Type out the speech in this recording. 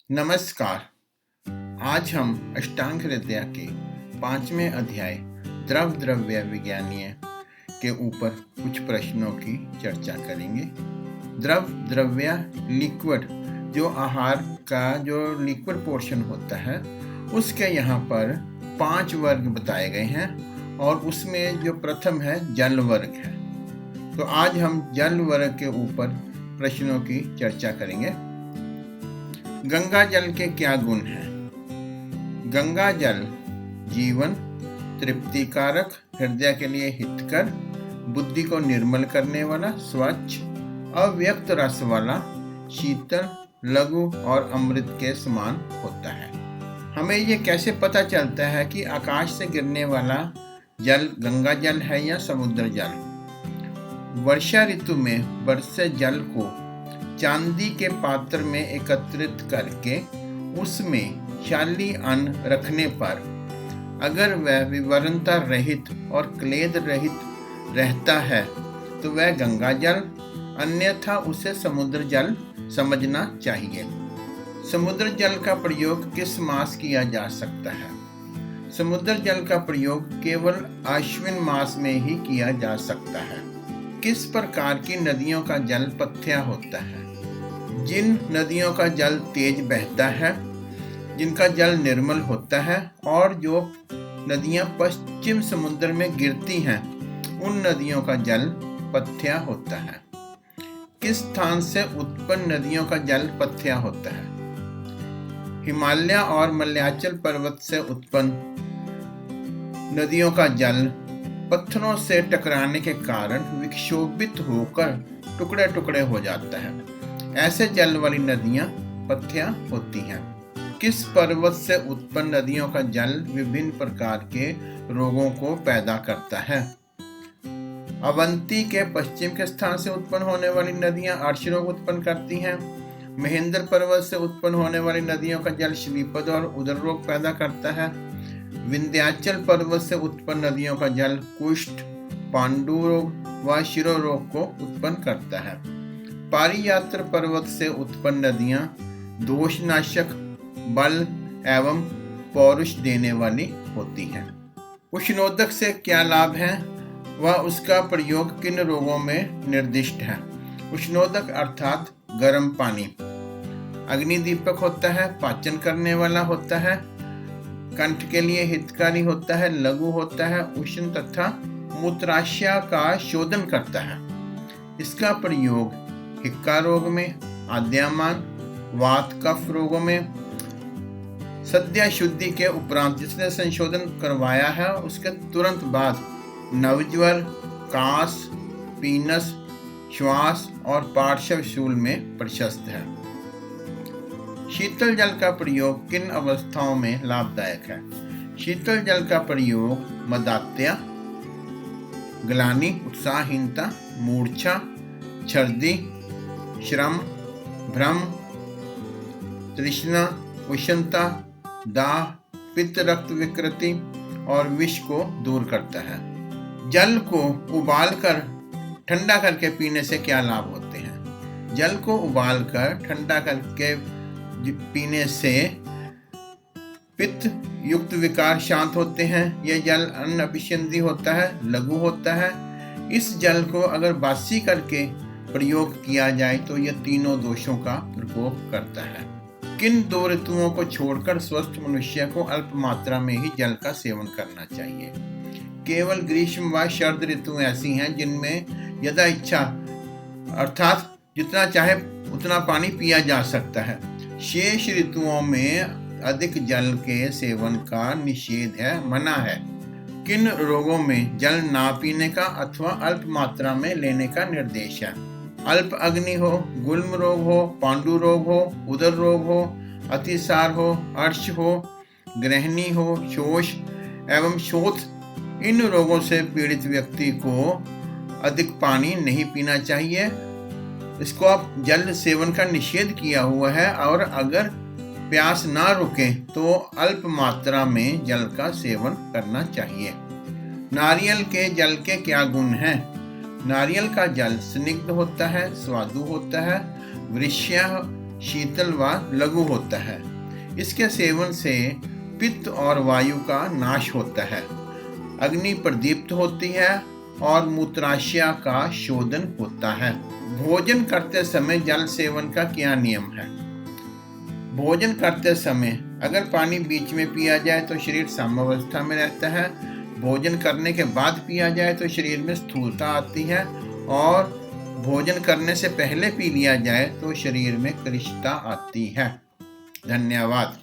नमस्कार। आज हम अष्टांग हृदय के 5वें अध्याय द्रव द्रव्य विज्ञानीय के ऊपर कुछ प्रश्नों की चर्चा करेंगे। द्रव द्रव्य लिक्विड, जो आहार का जो लिक्विड पोर्शन होता है उसके यहाँ पर 5 वर्ग बताए गए हैं और उसमें जो प्रथम है जल वर्ग है। तो आज हम जल वर्ग के ऊपर प्रश्नों की चर्चा करेंगे। गंगा जल के क्या गुण हैं? गंगा जल जीवन, तृप्तिकारक, हृदय के लिए हितकर, बुद्धि को निर्मल करने वाला, स्वच्छ, अव्यक्त रस वाला, शीतल, लघु और अमृत के समान होता है। हमें ये कैसे पता चलता है कि आकाश से गिरने वाला जल गंगा जल है या समुद्र जल? वर्षा ऋतु में बरसे जल को चांदी के पात्र में एकत्रित करके उसमें क्षारीय अन्न रखने पर अगर वह विवरणता रहित और क्लेद रहित रहता है तो वह गंगा जल, अन्यथा उसे समुद्र जल समझना चाहिए। समुद्र जल का प्रयोग किस मास किया जा सकता है? समुद्र जल का प्रयोग केवल आश्विन मास में ही किया जा सकता है। किस प्रकार की नदियों का जल पथ्या होता है? जिन नदियों का जल तेज बहता है, जिनका जल निर्मल होता है और जो नदियां पश्चिम समुद्र में गिरती हैं, उन नदियों का जल पथ्या होता है। किस स्थान से उत्पन्न नदियों का जल पथ्या होता है? हिमालय और मलयाचल पर्वत से उत्पन्न नदियों का जल पत्थरों से टकराने के कारण विक्षोभित होकर टुकड़े टुकड़े हो जाता है। ऐसे जल वाली नदियां पथ्या होती हैं। किस पर्वत से उत्पन्न नदियों का जल विभिन्न प्रकार के रोगों को पैदा करता है? अवंती के पश्चिम के स्थान से उत्पन्न होने वाली नदियां अर्श रोग उत्पन्न करती हैं। महेंद्र पर्वत से उत्पन्न होने वाली नदियों का जल श्रीपद और उदर रोग पैदा करता है। विंध्याचल पर्वत से उत्पन्न नदियों का जल कुष्ठ, पांडु रोग व शिरो रोग को उत्पन्न करता है। पारियात्र पर्वत से उत्पन्न नदियां दोषनाशक, बल एवं पौरुष देने वाली होती हैं। उष्णोदक से क्या लाभ है व उसका प्रयोग किन रोगों में निर्दिष्ट है? उष्णोदक अर्थात गर्म पानी अग्निदीपक होता है, पाचन करने वाला होता है, कंठ के लिए हितकारी होता है, लघु होता है, उष्ण तथा मूत्राशय का शोधन करता है। इसका प्रयोग हिक्का रोग में, आद्यमान, वात कफ रोगों में, सद्य शुद्धि के उपरांत जिसने संशोधन करवाया है उसके तुरंत बाद नवज्वर, कास, पीनस, श्वास और पार्श्व शूल में प्रशस्त है। शीतल जल का प्रयोग किन अवस्थाओं में लाभदायक है? शीतल जल का प्रयोग मदात्या, ग्लानि, उत्साहहीनता, मूर्छा, छर्दी, श्रम, भ्रम, तृष्णा, उष्णता, दाह, पित्त रक्त विकृति और विष को दूर करता है। जल को उबालकर ठंडा करके पीने से क्या लाभ होते हैं? जल को उबालकर ठंडा करके पीने से पित्त युक्त विकार शांत होते हैं। यह जल अन्न अभिसंधि होता है, लघु होता है। इस जल को अगर बासी करके प्रयोग किया जाए तो यह तीनों दोषों का प्रकोप करता है। किन 2 ऋतुओं को छोड़कर स्वस्थ मनुष्य को अल्प मात्रा में ही जल का सेवन करना चाहिए? केवल ग्रीष्म व शरद ऋतु ऐसी हैं जिनमें यदा इच्छा अर्थात जितना चाहे उतना पानी पिया जा सकता है। शेष ऋतुओं में अधिक जल के सेवन का निषेध है, मना है। किन रोगों में जल ना पीने का अथवा अल्प मात्रा में लेने का निर्देश है? अल्प अग्नि हो, गुल्म रोग हो, पांडु रोग हो, उदर रोग हो, अतिसार हो, अर्श हो, ग्रहणी हो, शोष एवं शोथ, इन रोगों से पीड़ित व्यक्ति को अधिक पानी नहीं पीना चाहिए। इसको आप जल सेवन का निषेध किया हुआ है और अगर प्यास ना रुके तो अल्प मात्रा में जल का सेवन करना चाहिए। नारियल के जल के क्या गुण हैं? नारियल का जल स्निग्ध होता है, स्वादु होता है, वृष्य शीतल व लघु होता है। इसके सेवन से पित्त और वायु का नाश होता है, अग्नि प्रदीप्त होती है और मूत्राशय का शोधन होता है। भोजन करते समय जल सेवन का क्या नियम है? भोजन करते समय अगर पानी बीच में पिया जाए तो शरीर साम्यावस्था में रहता है। भोजन करने के बाद पिया जाए तो शरीर में स्थूलता आती है, और भोजन करने से पहले पी लिया जाए तो शरीर में कृशता आती है। धन्यवाद।